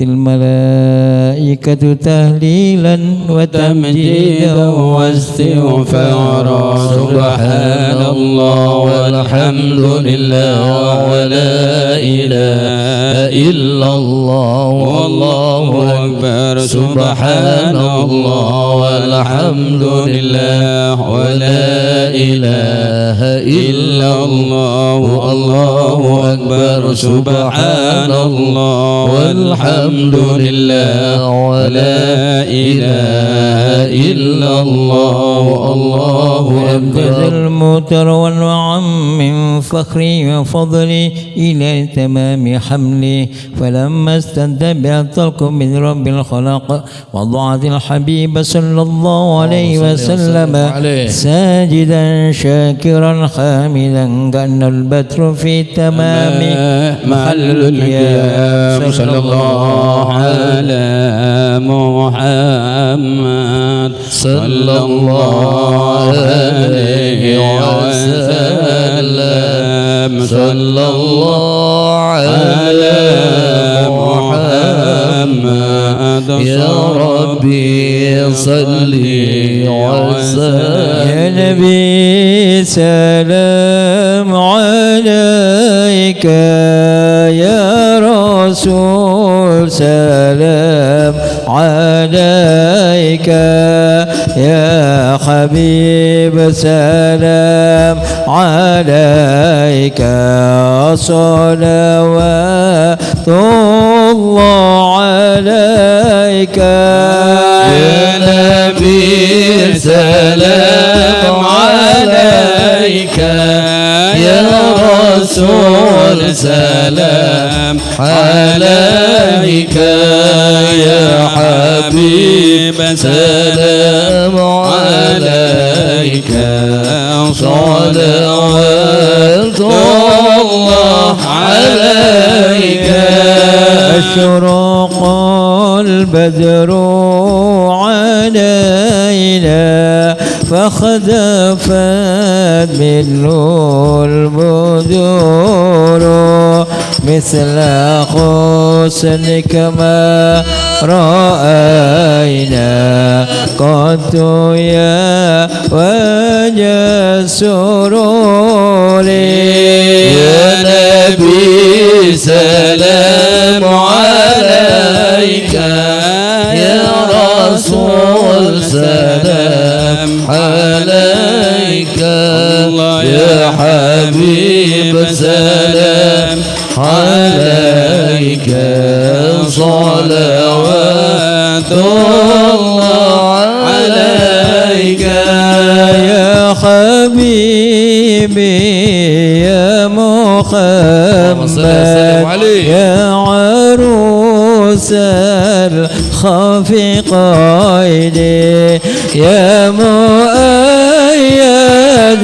الملائكة تهليلا وتمجيدا واستغفارا سبحان الله والحمد لله ولا إله إلا الله والله أكبر سبحان الله والحمد لله ولا إله إلا الله والله أكبر سبحان الله والحمد لله ولا إله إلا الله الله أكبر الموتر والوعم من فخري وفضلي إلى تمام حملي فلما استند بالطلق من رب الخلق وضعت الحبيب صلى الله عليه وسلم ساجدا شاكرا حامدا كأن البدر في تمام محل القيام صلى الله على محمد صلى الله عليه وسلم صلى الله على محمد يا ربي صل وسلم يا نبي سلام عليك يا رسول سلام عليك يا حبيب سلام عليك صلوات الله عليك يا نبي سلام عليك يا رسول سلام عليك يا حبيب سلام عليك صلوات الله عليك أشرق البدر علينا فخدفت منه البدور مثل حسنك ما رأينا قد يا وجه السرور يا نبي سلام عليك يا رسول سلام عليك يا حبيب سلام عليك صلوات الله عليك يا حبيبي يا محمد يا عروس الخافقين يا مؤيد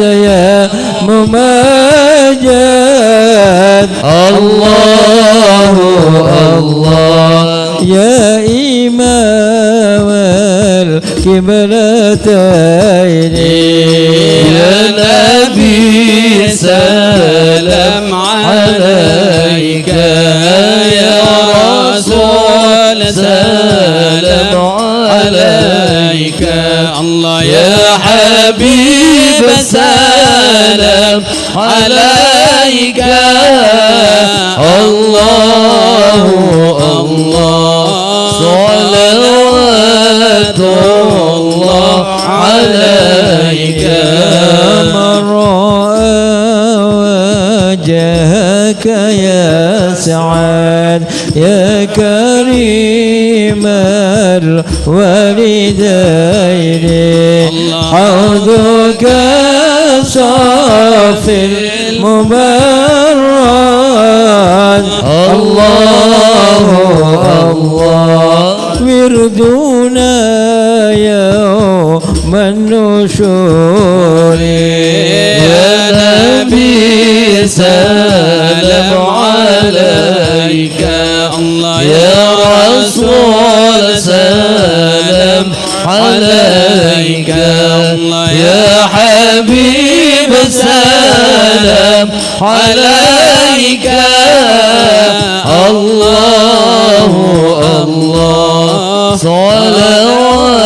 يا ممجد الله الله يا إمام القبلتين يا نبي سلام عليك يا رسول سلام عليك الله يا حبيب سلام عليك الله الله صلوات الله عليك من رأى وجهك يا سعاد يا كريم الوالدين حوضك صافي المبرد الله الله وردنا يوم النشور يا نبي سلام عليك الله يا رسول سلام عليك الله يا حبيب سلام عليك الله صلوات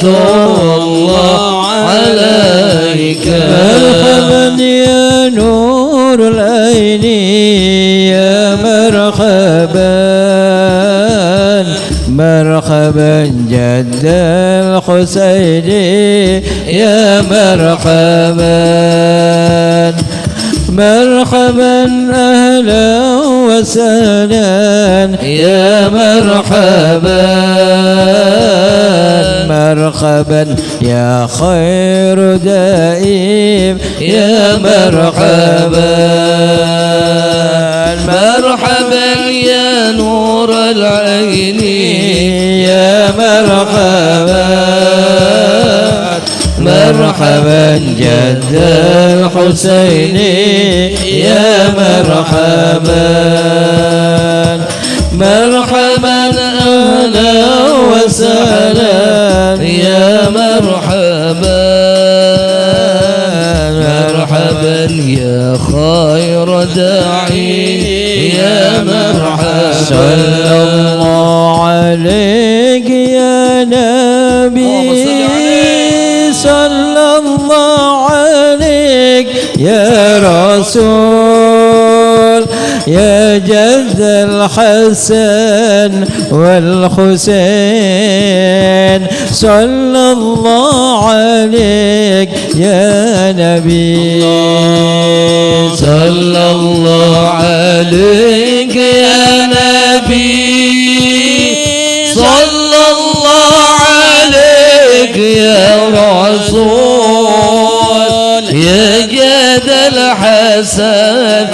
الله عليك. مرحبا يا نور العين يا مرحبا مرحبا جد الحسين يا مرحبا مرحبا أهلا وسهلا يا مرحبا مرحبا يا خير دائم يا مرحبا مرحبا يا نور العين يا مرحبا مرحبا جد الحسين يا مرحبا مرحبا أهلا وسهلا يا مرحبا مرحبا يا خير داعي يا مرحبا صلى الله عليك يا نبي صلى الله عليك يا رسول يا جد الحسن والحسين صلى الله عليك يا نبي صلى الله عليك يا نبي صلى الله عليك يا رسول يا جد الحسن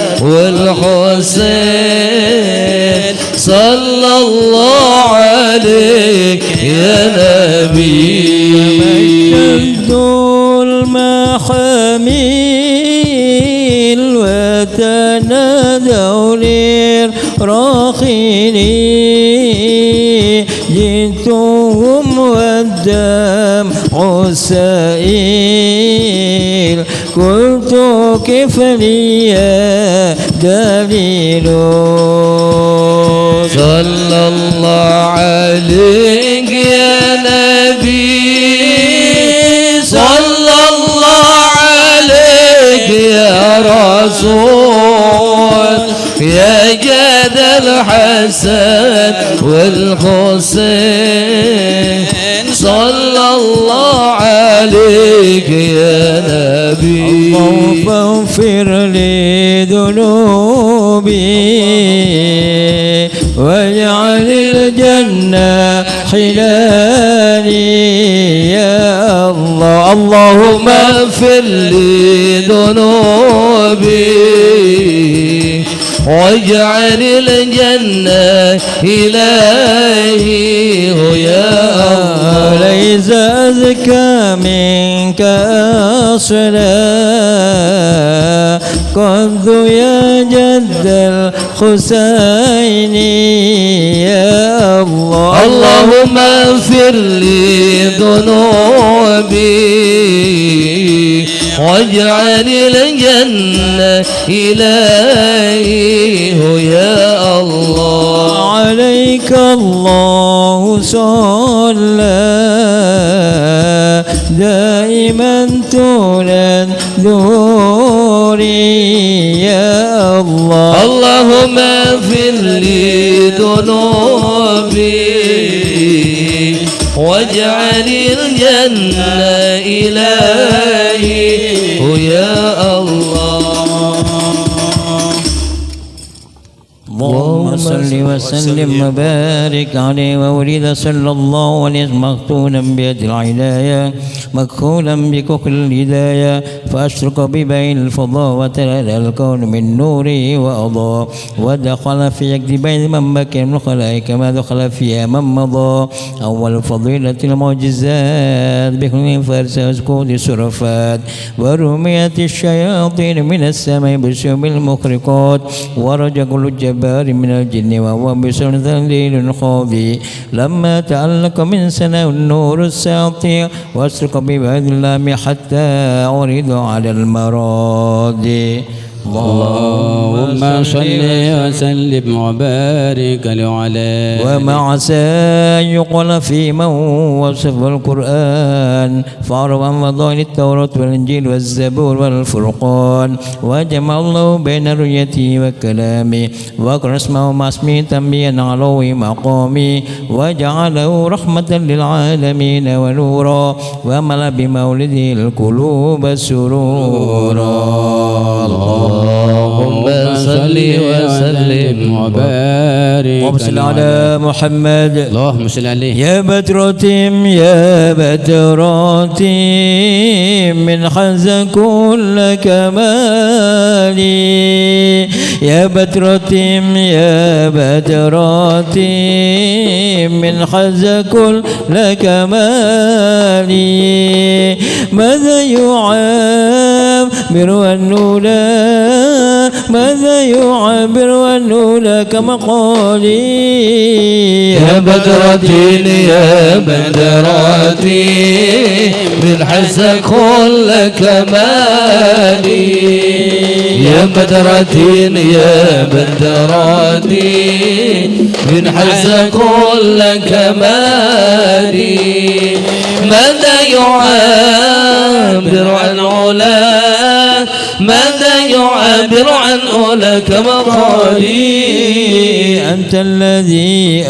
والحسين صلى الله عليك يا نبي. مجد المحاميل وتنادوا للراخين جئتهم والدمع السائل قلت كيف لي يا دليل صلى الله عليك يا نبي صلى الله عليك يا رسول يا جد الحسن والحسين صلى الله عليك يا نبي. اللهم اغفر لي ذنوبي واجعل الجنة حلالي يا الله. اللهم اغفر لي ذنوبي واجعل الجنة إلهي يا الله. ليس أزكى منك أصلا قد يا جد الحسين يا الله. اللهم اغفر لي ذنوبي واجعل الجنة إلهي يا الله. عليك الله صلى دائما طول الدوري يا الله. اللهم اغفر لي ذنوبي واجعل الجنة إلهي يا الله. اللهم صل وسلم وبارك عليه وولد صلى الله عليه وسلم مختونا بيد العناية مكحولا بكحل الهداية فأشرق ببين الفضاء وتلالى الكون من نوره وأضاء ودخل في يد بين من بكى من الخلائق كما دخل فيها من مضى. أول فضيلة المعجزات بكل فرس وسكوت السرفات ورمية الشياطين من السماء بسم المخرقات ورجع كل الجبار من الجن وهو بسر ذليل خاضي لما تعلق من سنة النور الساطع واسرق ببعد اللام حتى عرض على المراضي. اللهم صل وسلم وبارك عليه. ومع يقول في من وصف القرآن فأعرض عن فضائل التوراة والإنجيل والزبور والفرقان وجمع الله بين رؤيته وكلامه وقرأ اسمه مع اسمه تنبيا علوه مقامي وجعله رحمة للعالمين ونورا وملأ بمولده القلوب سرورا. اللهم صل وسلم وبارك على محمد. اللهم صل عليه. يا بدرتهم يا بدرتهم من حز كل كمالي يا بدرتهم يا بدرتهم من حز كل كمالي ماذا يعبر النولا ماذا يعبر النولا كمقالي يا بدرتين يا بدرتين من حز كل كمالي يا بدرتين يا بدرتين من حز كل كمالي ماذا يعبر عن علا ماذا يعبر عن علاك مقالي أنت الذي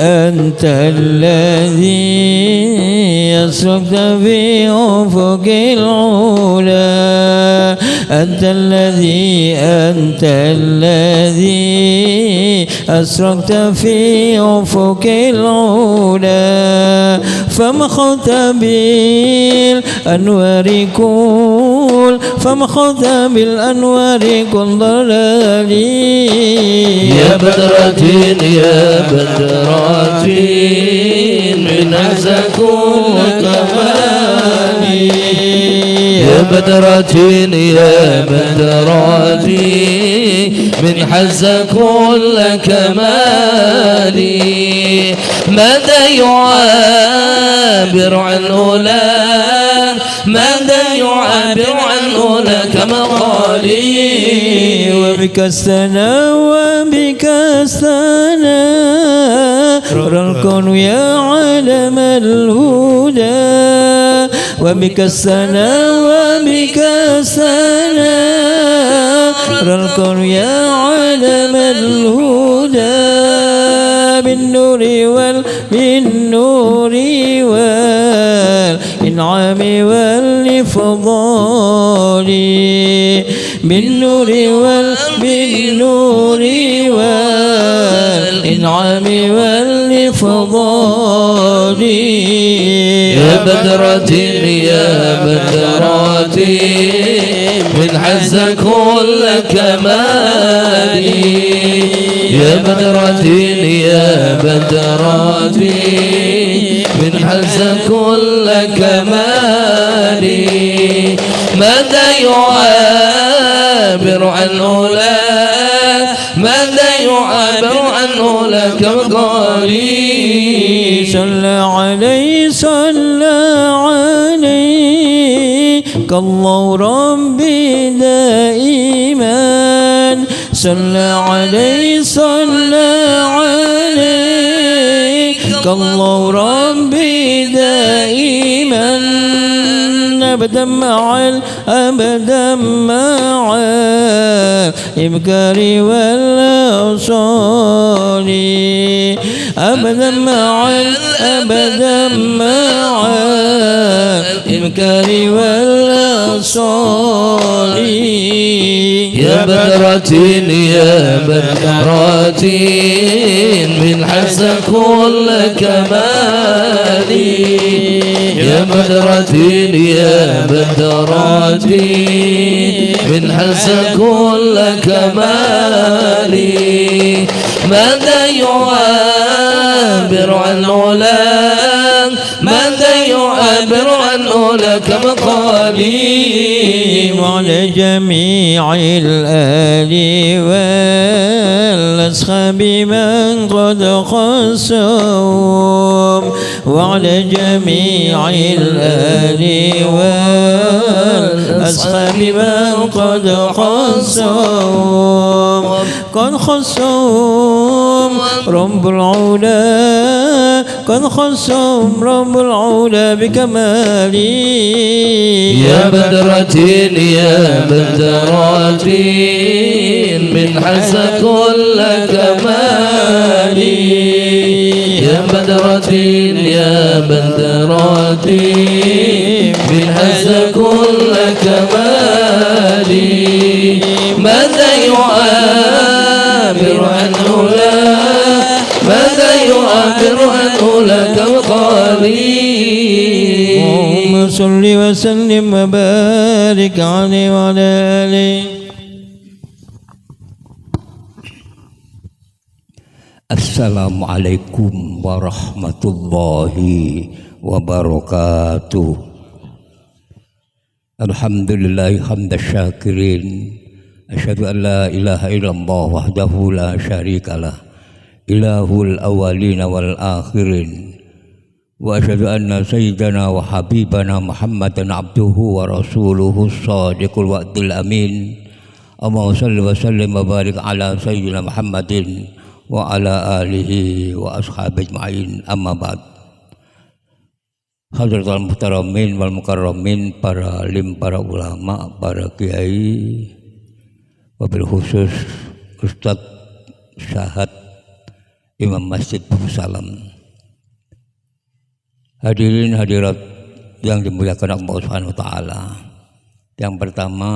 أسرقت في أفق العلا أنت الذي أسرقت في أفق العلا فمخت بالأنوار كل ضلالي يا بدرتين يا بدرتين من كل كمالي يا بدرتين يا بدرتين من حز كل كمالي ماذا يعبر عن أولاك ماذا يعبر عن أولاك مقالي وبك السنا وبك السنا الكون يا عالم الهدى وبك السنا وبك السنا الكون يا عالم الهدى بالنور والإنعام والإفضال بالنور والإنعام والإفضال يا بدرتين يا بدرتين من حز كل كمالي يا بدرتين يا بدرتين من حز كل كمالي ماذا يعبر عن أولاك ماذا يعبر عن أولاك مقالي صلى عليك الله ربي دائما صلى عليك الله ربي دائما أبدا مع الإبكار والأوصال أبدا مع الإبكار والأوصال يا بدرتين يا بدرتين من حز كل كمالي يا بدرتين يا بدرتين من حز كل كمالي ماذا يعبر عن أولاك ماذا يعبر عن أولاك مقالي وعلى جميع الآل والأصحاب من قد خصهم وعلى جميع الآل والأصحاب من قد خصهم قد خصهم رب العلا قد خصهم رب العلا بكماله يا بدرة يا بدرة من حس كل كمالي يا بدرة يا بدرة من حس كل كمالي ماذا يعبر عنه لا ماذا يعبر عنه لك القليل اللهم صل وسلم وبارك عليه وعلى آله. Assalamualaikum warahmatullahi wabarakatuh. Alhamdulillah hamdas syakirin. Asyhadu an la ilaha illallah wahdahu la syarikalah ilahul awwalin wal akhirin. Wa asyhadu anna sayyidana wa habibana Muhammadan abduhu wa rasuluhu shadiqul wa'dil amin. Allahumma shalli wa sallim wa barik ala sayyidina Muhammadin wa ala alihi wa ashabihi ajma'in, amma ba'd. Hadratul muhtaramin wal mukarramin, para alim, para ulama, para kiai, wabil khusus Ustadz Syahad Imam Masjid Salam, hadirin hadirat yang dimuliakan Allah Subhanahu wa taala. Yang pertama,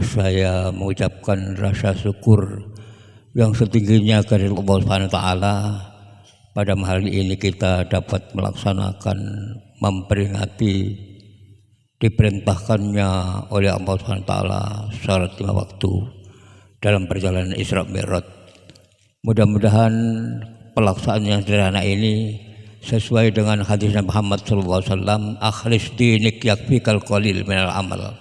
saya mengucapkan rasa syukur yang setingginya kepada Allah Subhanahu wa taala pada hari ini kita dapat melaksanakan memperingati diperintahkannya oleh Allah Subhanahu wa taala salat 5 waktu dalam perjalanan Isra Mi'raj. Mudah-mudahan pelaksanaan yang sederhana ini sesuai dengan hadis Nabi Muhammad SAW, akhlis dinik yakfikal qalil minal amal.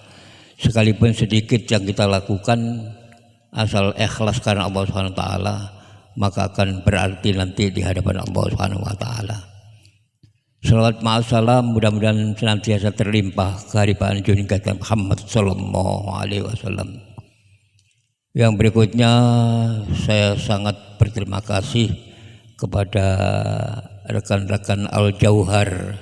Sekalipun sedikit yang kita lakukan, asal ikhlas karena Allah Subhanahu wa taala, maka akan berarti nanti di hadapan Allah Subhanahu wa taala. Salawat ma'assalam mudah-mudahan senantiasa terlimpah kehadiran junjungan Muhammad sallallahu alaihi wasallam. Yang berikutnya, saya sangat berterima kasih kepada rekan-rekan Al-Jauhar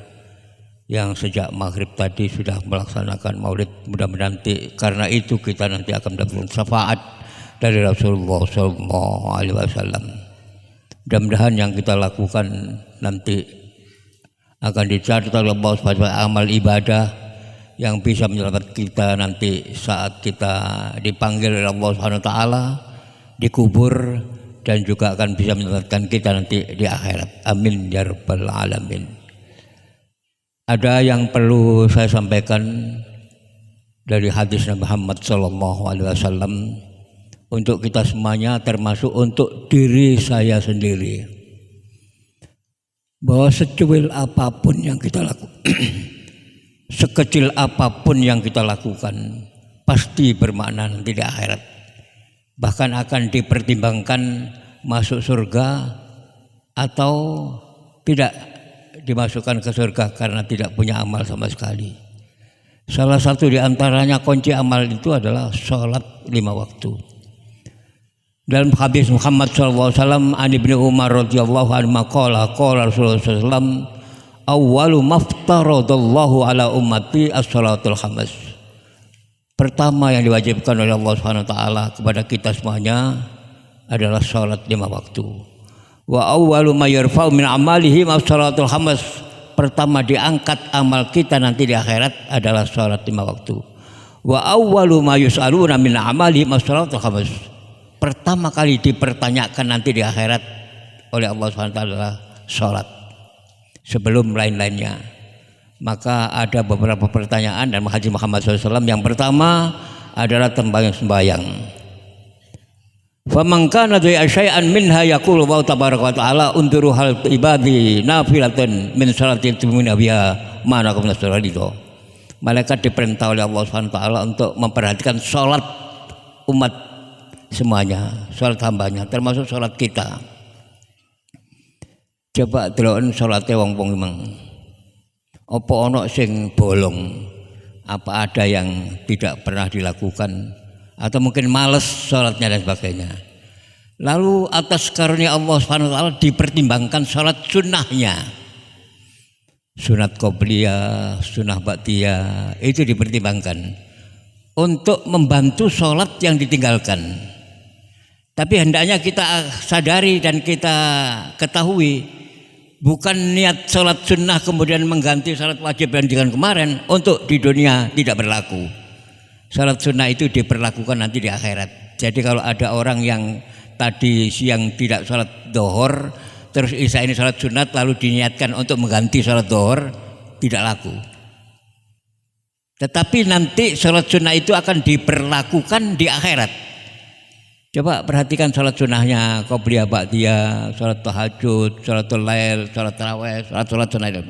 yang sejak maghrib tadi sudah melaksanakan maulid. Mudah-mudahan nanti karena itu kita nanti akan mendapatkan syafaat dari Rasulullah sallallahu alaihi wasallam. Mudah-mudahan yang kita lakukan nanti akan dicatat oleh Allah sebagai amal ibadah yang bisa menyelamatkan kita nanti saat kita dipanggil oleh Allah Subhanahu wa taala, dikubur, dan juga akan bisa menyelamatkan kita nanti di akhirat. Amin ya rabbal alamin. Ada yang perlu saya sampaikan dari hadis Nabi Muhammad sallallahu alaihi wasallam untuk kita semuanya, termasuk untuk diri saya sendiri, bahwa secuil apapun yang kita lakukan, sekecil apapun yang kita lakukan, pasti bermakna nanti di akhirat. Bahkan akan dipertimbangkan masuk surga atau tidak dimasukkan ke surga karena tidak punya amal sama sekali. Salah satu di antaranya kunci amal itu adalah sholat 5 waktu. Dalam hadis Muhammad SAW, an Ibnu Umar radhiyallahu anhu qala Rasulullah SAW, awwalu maftaradallahu ala ummati as-salatul khams. Pertama yang diwajibkan oleh Allah Subhanahu wa taala kepada kita semuanya adalah salat 5 waktu. Wa awwalu ma yarfa'u min amalihi as-salatul khams. Pertama diangkat amal kita nanti di akhirat adalah salat 5 waktu. Wa awwalu ma yus'aluna min amalihi as-salatul khams. Pertama kali dipertanyakan nanti di akhirat oleh Allah SWT adalah sholat sebelum lain-lainnya. Maka ada beberapa pertanyaan dan hadis Muhammad SAW. Yang pertama adalah tentang sembahyang. Faman kana du'a syai'an minha yaqulu wa tabaraka wa ta'ala unduru hal ibadi nafilatan min salati tumina biha mana kum nasralito. Malaikat diperintah oleh Allah SWT untuk memperhatikan sholat umat semuanya, sholat hambanya, termasuk sholat kita. Coba delokon sholate wong-wong memang. Apa ana sing bolong? Apa ada yang tidak pernah dilakukan? Atau mungkin males sholatnya dan sebagainya. Lalu atas karunia Allah Subhanahu wa taala dipertimbangkan sholat sunnahnya. Sunat qobliyah, sunnah ba'diyah itu dipertimbangkan untuk membantu sholat yang ditinggalkan. Tapi hendaknya kita sadari dan kita ketahui, bukan niat sholat sunnah kemudian mengganti sholat wajib yang dengan kemarin untuk di dunia tidak berlaku. Sholat sunnah itu diperlakukan nanti di akhirat. Jadi kalau ada orang yang tadi siang tidak sholat dohor, terus isya ini sholat sunat lalu diniatkan untuk mengganti sholat dohor, tidak laku. Tetapi nanti sholat sunnah itu akan diperlakukan di akhirat. Coba perhatikan sholat sunnahnya, qobliyah, ba'diyah, sholat tahajud, sholatul lail, sholat tarawih, sholat sunnah itu.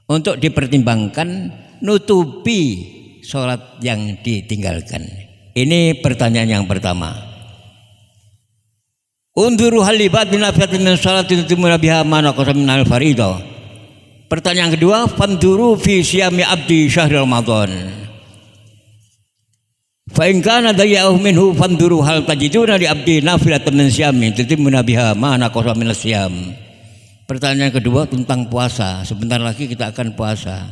Untuk dipertimbangkan nutupi sholat yang ditinggalkan. Ini pertanyaan yang pertama. Unduru halibatin nafiatin min sholatin tutimuna biha ma naqasa minal faridah. Pertanyaan kedua, fanduru fi siyami abdi syahr Ramadan. Fa in kana dayya'u minhu fanduru hal tajiduna li abdi nafilatan min siyami tutimuna biha ma naqasa min siyam. Pertanyaan kedua tentang puasa. Sebentar lagi kita akan puasa.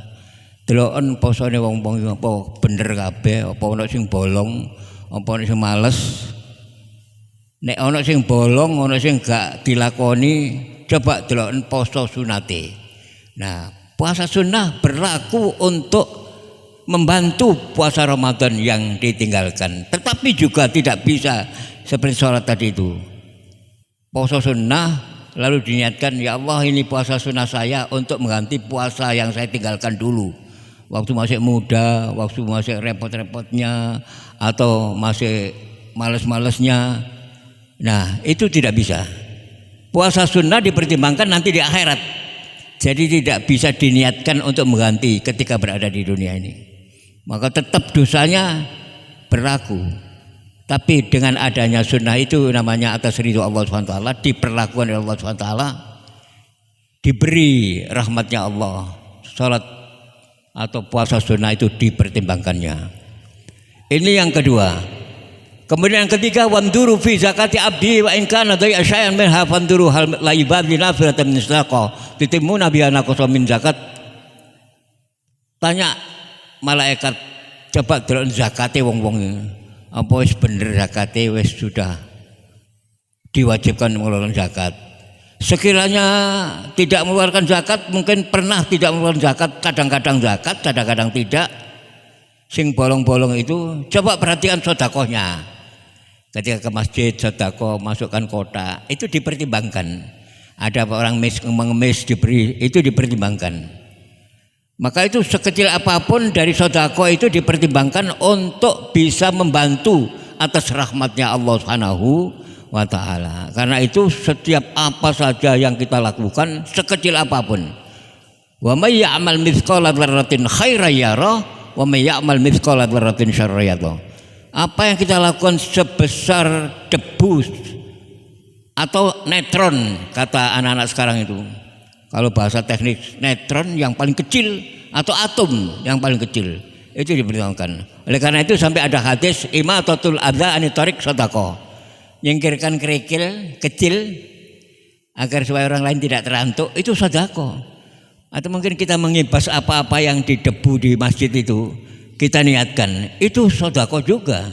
Delokon posone wong-wong apa bener kabeh, apa ana sing bolong, apa ana sing males. Nek ana sing bolong, ana sing gak dilakoni, coba delokon poso sunate. Nah, puasa sunnah berlaku untuk membantu puasa Ramadan yang ditinggalkan, tetapi juga tidak bisa seperti sholat tadi itu. Puasa sunnah lalu diniatkan, ya Allah ini puasa sunnah saya untuk mengganti puasa yang saya tinggalkan dulu. Waktu masih muda, waktu masih repot-repotnya, atau masih males-malesnya. Nah itu tidak bisa. Puasa sunnah dipertimbangkan nanti di akhirat. Jadi tidak bisa diniatkan untuk mengganti ketika berada di dunia ini. Maka tetap dosanya berlaku. Tapi dengan adanya sunnah itu namanya atas ridho Allah SWT, diperlakukan oleh Allah SWT, diberi rahmatnya Allah. Salat atau puasa sunnah itu dipertimbangkannya. Ini yang kedua. Kemudian yang ketiga, wanduru fi zakati abdi wa in kana day'a syai'an minha fanduru hal la ibadi nafilatan min sadaqah titimuna biha naqasa min zakat. Tanya malaikat, coba delok zakate wong-wong apa wis bener zakate, wis sudah diwajibkan mengeluarkan zakat. Sekiranya tidak mengeluarkan zakat, mungkin pernah tidak mengeluarkan zakat, kadang-kadang zakat, kadang-kadang tidak. Sing bolong-bolong itu coba perhatikan sedekahnya. Ketika ke masjid sedekah, masukkan kotak, itu dipertimbangkan. Ada orang mengemis diberi, itu dipertimbangkan. Maka itu sekecil apapun dari sedekah itu dipertimbangkan untuk bisa membantu atas rahmatnya Allah Subhanahu wa taala. Karena itu setiap apa saja yang kita lakukan sekecil apapun. Wa may ya'mal mithqala dzarratin khairan yarah wa may ya'mal mithqala dzarratin syarran yarah. Apa yang kita lakukan sebesar debu atau neutron, kata anak-anak sekarang itu. Kalau bahasa teknik, neutron yang paling kecil atau atom yang paling kecil itu dipertimbangkan. Oleh karena itu sampai ada hadis imatatul adza anit thariq sedekah. Nyingkirkan kerikil kecil agar supaya orang lain tidak terantuk, itu sedekah. Atau mungkin kita mengibas apa-apa yang di debu di masjid itu, kita niatkan, itu sedekah juga.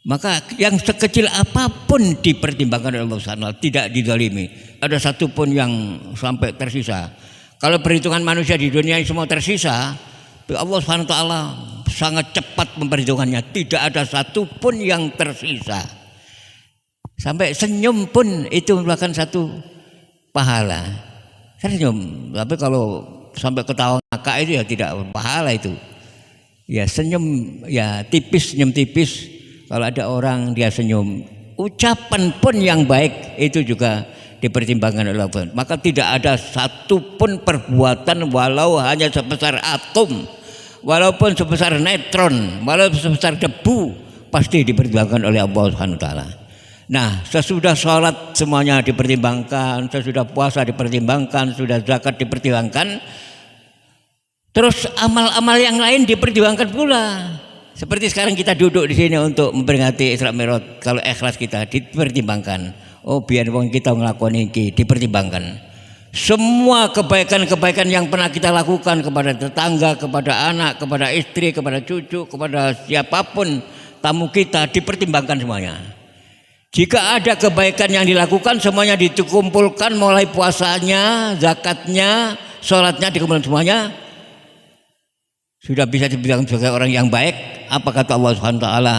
Maka yang sekecil apapun dipertimbangkan oleh Allah SWT, tidak dizalimi. Ada satu pun yang sampai tersisa. Kalau perhitungan manusia di dunia ini semua tersisa, Allah SWT sangat cepat memperhitungkannya. Tidak ada satu pun yang tersisa. Sampai senyum pun itu merupakan satu pahala. Senyum, tapi kalau sampai ketawa ngakak itu ya tidak pahala itu. Ya senyum, ya tipis, senyum tipis. Kalau ada orang dia senyum, ucapan pun yang baik itu juga dipertimbangkan oleh Allah. Maka tidak ada satu pun perbuatan walau hanya sebesar atom, walaupun sebesar neutron, walaupun sebesar debu pasti dipertimbangkan oleh Allah Subhanahu wa taala. Nah, sesudah sholat semuanya dipertimbangkan, sesudah puasa dipertimbangkan, sudah zakat dipertimbangkan, terus amal-amal yang lain dipertimbangkan pula. Seperti sekarang kita duduk di sini untuk memperingati Isra Mi'raj, kalau ikhlas kita dipertimbangkan. Oh, biar wong kita ngelakuin ini dipertimbangkan. Semua kebaikan-kebaikan yang pernah kita lakukan kepada tetangga, kepada anak, kepada istri, kepada cucu, kepada siapapun tamu kita dipertimbangkan semuanya. Jika ada kebaikan yang dilakukan semuanya dikumpulkan, mulai puasanya, zakatnya, sholatnya dikumpulkan semuanya, sudah bisa dibilang sebagai orang yang baik. Apa kata Allah Subhanahu wa taala?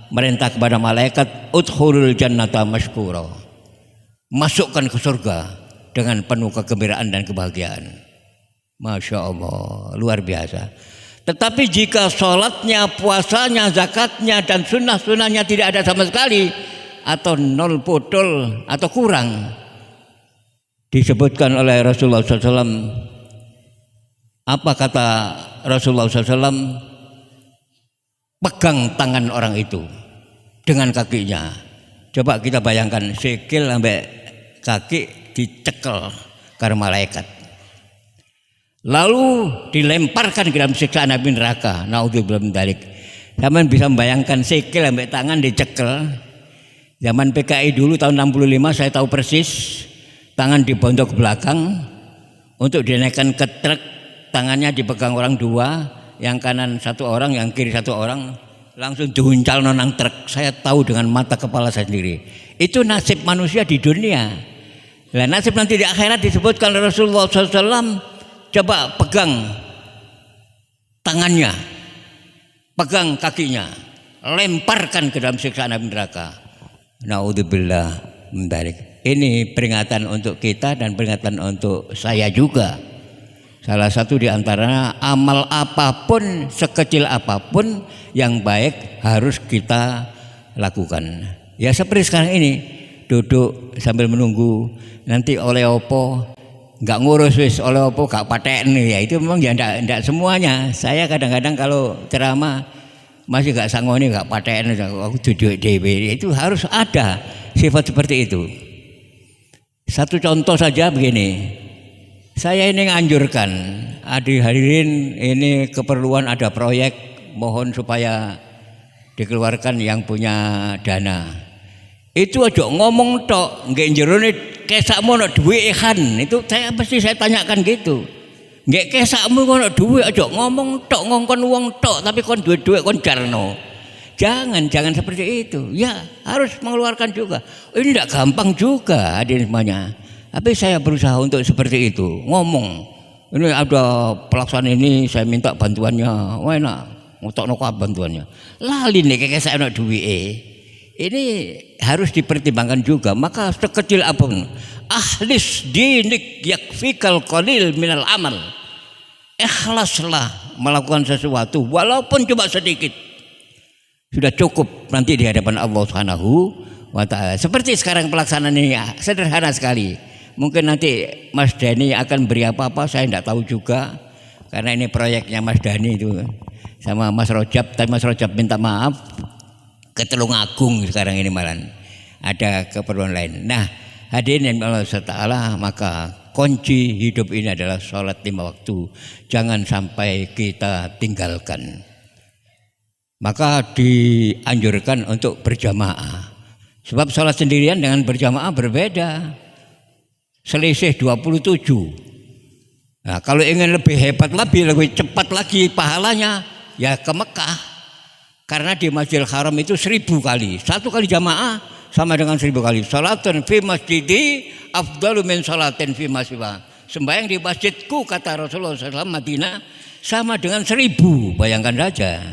Merintah kepada malaikat, udkhulul jannata masykura. Masukkan ke surga dengan penuh kegembiraan dan kebahagiaan. Masya Allah, luar biasa. Tetapi jika sholatnya, puasanya, zakatnya dan sunnah-sunnahnya tidak ada sama sekali, atau nol botol atau kurang, disebutkan oleh Rasulullah SAW. Apa kata Rasulullah SAW? Pegang tangan orang itu dengan kakinya. Coba kita bayangkan, sikil sampai kaki dicekel karena malaikat, lalu dilemparkan ke dalam siksaan api neraka. Naudzubillah min dzalik. Zaman bisa membayangkan sikil sampai tangan dicekel. Zaman PKI dulu tahun 65 saya tahu persis, tangan dibontok ke belakang untuk dinaikkan ke truk, tangannya dipegang orang dua, yang kanan satu orang, yang kiri satu orang, langsung diuncal nonang truk. Saya tahu dengan mata kepala saya sendiri. Itu nasib manusia di dunia. Nah, nasib nanti di akhirat disebutkan Rasulullah SAW. Coba pegang tangannya, pegang kakinya, lemparkan ke dalam siksaan api neraka. Naudzubillah min dzalik. Ini peringatan untuk kita dan peringatan untuk saya juga. Salah satu di antaranya, amal apapun, sekecil apapun yang baik harus kita lakukan. Ya seperti sekarang ini, duduk sambil menunggu nanti oleh opo, nggak ngurus wis oleh opo gak paten ya, itu memang ya ndak semuanya. Saya kadang-kadang kalau ceramah masih gak sangoni, gak paten, aku duduk dewe. Itu harus ada sifat seperti itu. Satu contoh saja begini, saya ini nganjurkan hadirin, ini keperluan ada proyek, mohon supaya dikeluarkan yang punya dana. Itu aja ngomong tok, nggak jerone kesakmu ono duit ikan. Itu saya tanyakan gitu. Nggak kesakmu ono duit aja ngomong tok, ngongkon uang tok, tapi kon duit-duit kon jarno. Jangan seperti itu. Ya harus mengeluarkan juga. Ini tidak gampang juga hadirin semuanya. Tapi saya berusaha untuk seperti itu. Ngomong, ini ada pelaksanaan ini, saya minta bantuannya. Wah enak, ngutok noko bantuannya. Lali nih kayak saya ono duit. Ini harus dipertimbangkan juga. Maka sekecil apapun, ahlis dinik yakfikal qalil minal amal. Ikhlaslah melakukan sesuatu walaupun cuma sedikit, sudah cukup nanti di hadapan Allah Subhanahu wa taala. Seperti sekarang pelaksanaan ini ya, sederhana sekali. Mungkin nanti Mas Dani akan beri apa-apa, saya tidak tahu juga, karena ini proyeknya Mas Dani itu sama Mas Rojab. Tapi Mas Rojab minta maaf ke Tulungagung sekarang ini malah ada keperluan lain. Nah, hadirin Allah Taala, maka kunci hidup ini adalah sholat 5 waktu. Jangan sampai kita tinggalkan. Maka dianjurkan untuk berjamaah. Sebab sholat sendirian dengan berjamaah berbeda. Selisih 27. Nah, kalau ingin lebih hebat, lebih cepat lagi pahalanya, ya ke Mekah. Karena di Masjidil Haram itu 1000 kali. 1 kali jamaah sama dengan 1000 kali. Salatun fi masjidi afdalu min salatin fi masjidih. Sembahyang di masjidku, kata Rasulullah SAW, Madinah, sama dengan 1000. Bayangkan saja.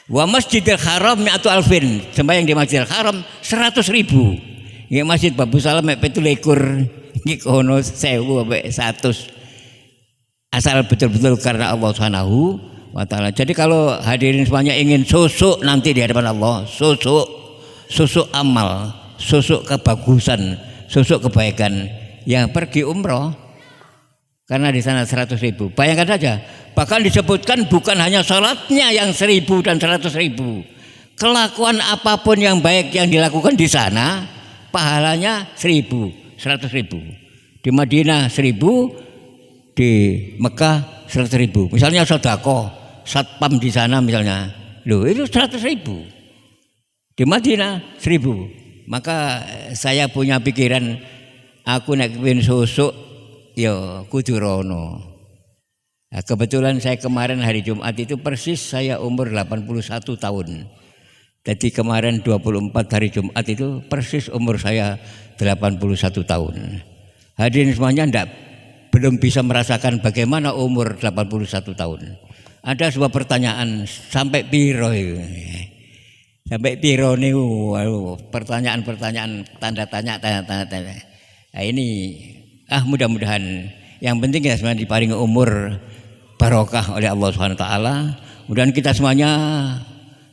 Wa Masjidil Haram mi'atu alfin. Sembahyang di Masjidil Haram 100.000. Ya Masjid Babu Salam mek 17 iki kono 1000 sampai 100. Asal betul-betul karena Allah Subhanahu wa taala. Jadi kalau hadirin semuanya ingin susuk nanti di hadapan Allah, susuk amal, susuk kebagusan, susuk kebaikan, ya pergi umroh. Karena di sana 100.000. Bayangkan saja, bahkan disebutkan bukan hanya salatnya yang 1000 dan 100.000. Kelakuan apapun yang baik yang dilakukan di sana, pahalanya 100.000. Di Madinah 1.000, di Mekah 100.000. Misalnya sedekah, satpam di sana misalnya, loh itu 100.000. Di Madinah 1.000. Maka saya punya pikiran, aku nek kepengin susuk ya kudu rono. Nah, kebetulan saya kemarin hari Jumat itu persis saya umur 81 tahun. Jadi kemarin 24 hari Jumat itu persis umur saya 81 tahun. Hadirin semuanya belum bisa merasakan bagaimana umur 81 tahun. Ada sebuah pertanyaan, sampai piro itu? Sampai piro niku, pertanyaan-pertanyaan tanda tanya. Nah ini mudah-mudahan yang penting ya semuanya diparingi umur barokah oleh Allah Subhanahu wa taala. Mudah-mudahan kita semuanya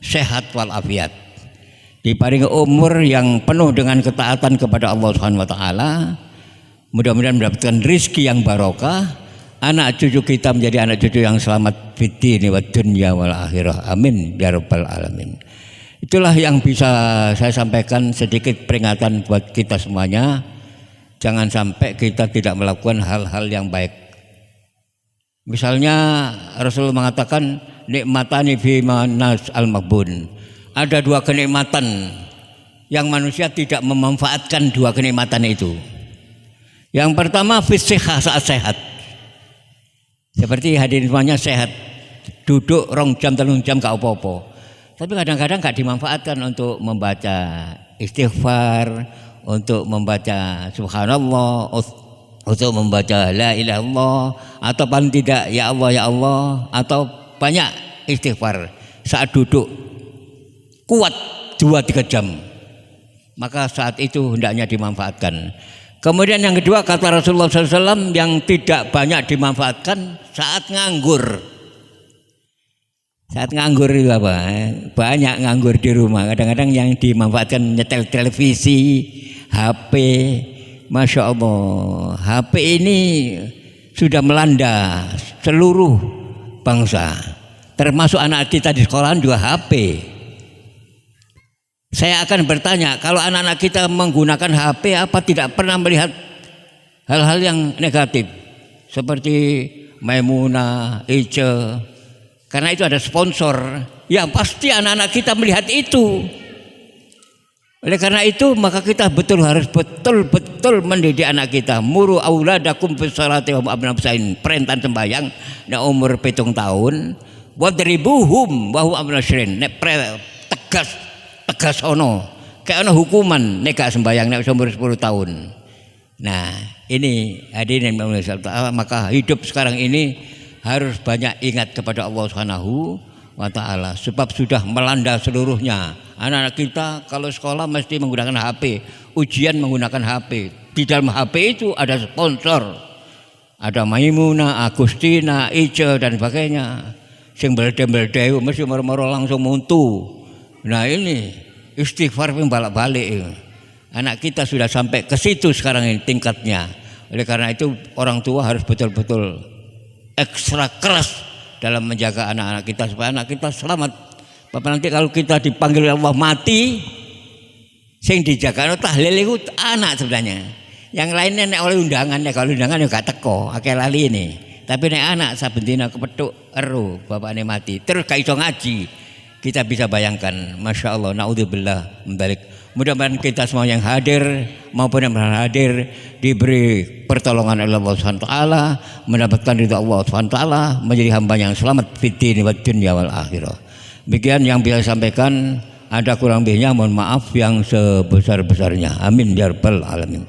sehat walafiat, diparingi umur yang penuh dengan ketaatan kepada Allah Subhanahu wa taala. Mudah-mudahan mendapatkan rizki yang barokah, anak cucu kita menjadi anak cucu yang selamat fid dini wad dunya wal akhirah. Amin ya rabbal alamin. Itulah yang bisa saya sampaikan, sedikit peringatan buat kita semuanya. Jangan sampai kita tidak melakukan hal-hal yang baik. Misalnya Rasulullah mengatakan nikmatani fi manas al-maghbun. Ada dua kenikmatan yang manusia tidak memanfaatkan dua kenikmatan itu. Yang pertama fisihah, saat sehat. Seperti hadirin semuanya sehat, duduk 2 jam 3 jam gak apa-apa. Tapi kadang-kadang gak dimanfaatkan untuk membaca istighfar, untuk membaca subhanallah, untuk membaca la ilaha illallah, atau paling tidak ya Allah, atau banyak istighfar saat duduk kuat 2-3 jam, maka saat itu hendaknya dimanfaatkan. Kemudian yang kedua kata Rasulullah SAW yang tidak banyak dimanfaatkan saat nganggur. Saat nganggur itu apa? Banyak nganggur di rumah. Kadang-kadang yang dimanfaatkan nyetel televisi, HP. Masya Allah, HP ini sudah melanda seluruh bangsa, termasuk anak kita di sekolahan juga HP. Saya akan bertanya, kalau anak-anak kita menggunakan HP, apa tidak pernah melihat hal-hal yang negatif seperti Maimunah, Ice, karena itu ada sponsor, ya pasti anak-anak kita melihat itu. Oleh karena itu maka kita harus betul-betul mendidik anak kita. Muru auladakum bis salati wa abnabsain, perintah sembahyang nek umur 7 tahun, wadribuhum wa hum abnasrin, nek tegas ono kayak ono hukuman nek gak sembahyang nek umur 10 tahun. Nah, ini hadirin maka hidup sekarang ini harus banyak ingat kepada Allah Subhanahu wa taala, sebab sudah melanda seluruhnya. Anak-anak kita kalau sekolah mesti menggunakan HP, ujian menggunakan HP. Di dalam HP itu ada sponsor, ada Maimunah, Agustina, Ice dan sebagainya. Sing belde-belde mesti moro-moro langsung muntu. Nah ini istighfar pun balik-balik. Anak kita sudah sampai ke situ sekarang ini tingkatnya. Oleh karena itu orang tua harus betul-betul ekstra keras dalam menjaga anak-anak kita supaya anak kita selamat. Bapak nanti kalau kita dipanggil Allah mati, sing dijaga tahlil itu anak sebenarnya. Yang lainnya nek oleh undangan, nek kalau undangan ya gak teko, akeh lali ini. Tapi nek anak saben dina kepethuk ero bapakne mati, terus gak iso ngaji. Kita bisa bayangkan, masya Allah, naudzubillah membalik. Mudah-mudahan kita semua yang hadir maupun yang hadir diberi pertolongan oleh Allah Subhanahu wa taala, mendapatkan ridha Allah Subhanahu wa taala, menjadi hamba yang selamat fid dini wad dunya wal akhirah. Demikian yang bisa sampaikan, ada kurang lebihnya mohon maaf yang sebesar-besarnya. Amin ya rabbal alamin.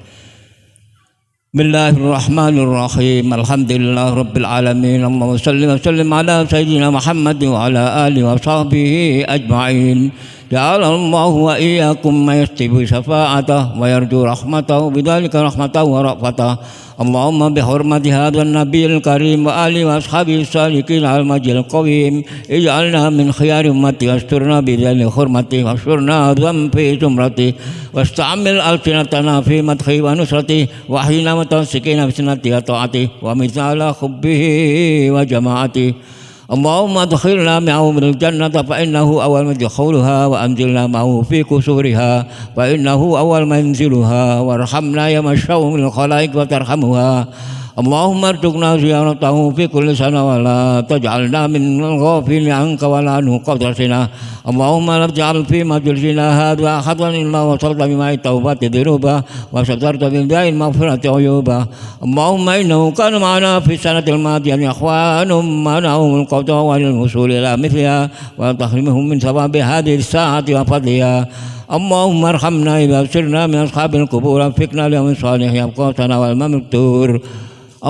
Bismillahirrahmanirrahim. Alhamdulillah rabbil alamin. Allahumma shalli wa sallim ala sayyidina Muhammad wa ala alihi wa sahbihi ajma'in. Ja'alallahu wa iyyakum mayastibu syafa'atah wa yarju rahmatah bidzalika rahmatah wa ra'fatah. Allahumma bihurmati hadzal nabiyil karim wa alihi wa ashabihi salikin al majil qawim ij'alna min khiyari ummati wasturna bidzalil hurmati wasturna adzam fi zumrati wasta'mil alsinatana fi madhi wa nusrati wa hina mutasikina bi sunnati wa ta'ati wa mithla hubbihi wa jama'ati. اللهم ادخلنا معه من الجنة فإنه أول من يدخلها وأنزلنا معه في كسورها فإنه أول من ينزلها وارحمنا يوم الشوم من الخلائق وترحمها اللهم ارزقنا زيارته في كل سنة ولا تجعلنا من الغافلين عنك ولا عنه قدرتنا اللهم لا تجعل في مجلسنا هذا أحدا إلا وصلت بماء التوبة ذنوبه وسترت بالداء المغفرة عيوبه اللهم إنه كان معنا في السنة الماضية إخوان منعهم القضاء والوصول إلى مثلها وتحرمهم من ثواب هذه الساعة وفضلها اللهم ارحمنا إذا سرنا من أصحاب القبور انفقنا لهم صالح يبقى سنا والممتور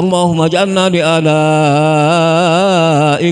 اللهم اجعلنا لآلائك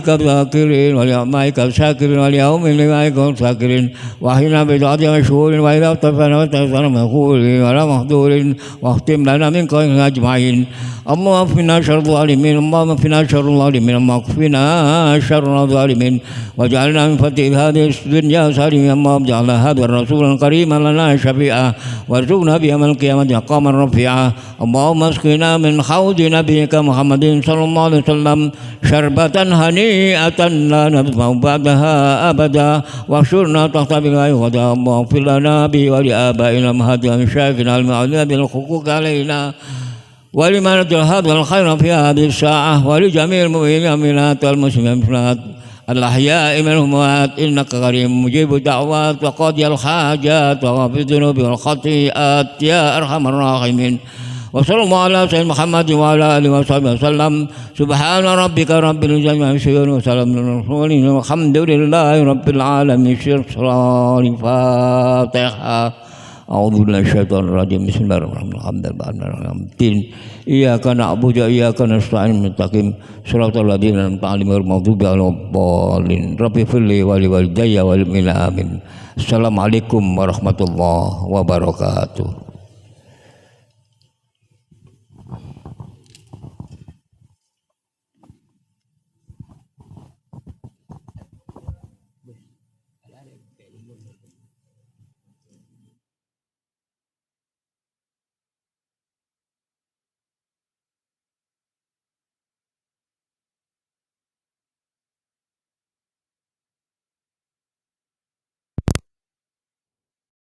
الذاكرين ولأعمائك الشاكرين واليوم لمائك الشاكرين وأحينا بطاعتك مشهور وإذا اغتفنا وتغفر مغفور ولا محضور واختم لنا من خير أجمعين اللهم اكفنا شر الظالمين اللهم اكفنا شر الظالمين اللهم اكفنا شر الظالمين واجعلنا من فتح هذه الدنيا سالمين اللهم اجعل هذا الرسول الكريم لنا شفيعا وارزقنا بيوم القيامة مقاما رفيعا اللهم اسقنا من حوض نبيك محمد صلى الله عليه وسلم شربة هنيئة لا نظمأ بعدها أبدا واحشرنا تحت بغاية غدا اللهم اغفر لنا به ولآبائنا المهدي مشايخنا المعلمين بالحقوق علينا ولمن ندر هذا الخير في هذه الساعة ولجميع المؤمنين والمؤمنات والمسلمين الأحياء منهم والأموات إنك قريب مجيب الدعوات وقاضي الحاجات وغفر الذنوب والخطيئات يا أرحم الراحمين وصلى الله على سيدنا محمد وعلى آله وصحبه وسلم سبحان ربك رب العزة عما يصفون وسلام على المرسلين والحمد لله رب العالمين. الفاتحة. أعوذ بالله من الشيطان الرجيم بسم الله الرحمن الرحيم إياك نعبد وإياك نستعين مستقيم صراط الذين أنعمت عليهم غير المغضوب عليهم ولا الضالين رب اغفر لي ولوالدي وللمؤمنين آمين. السلام عليكم ورحمة الله وبركاته.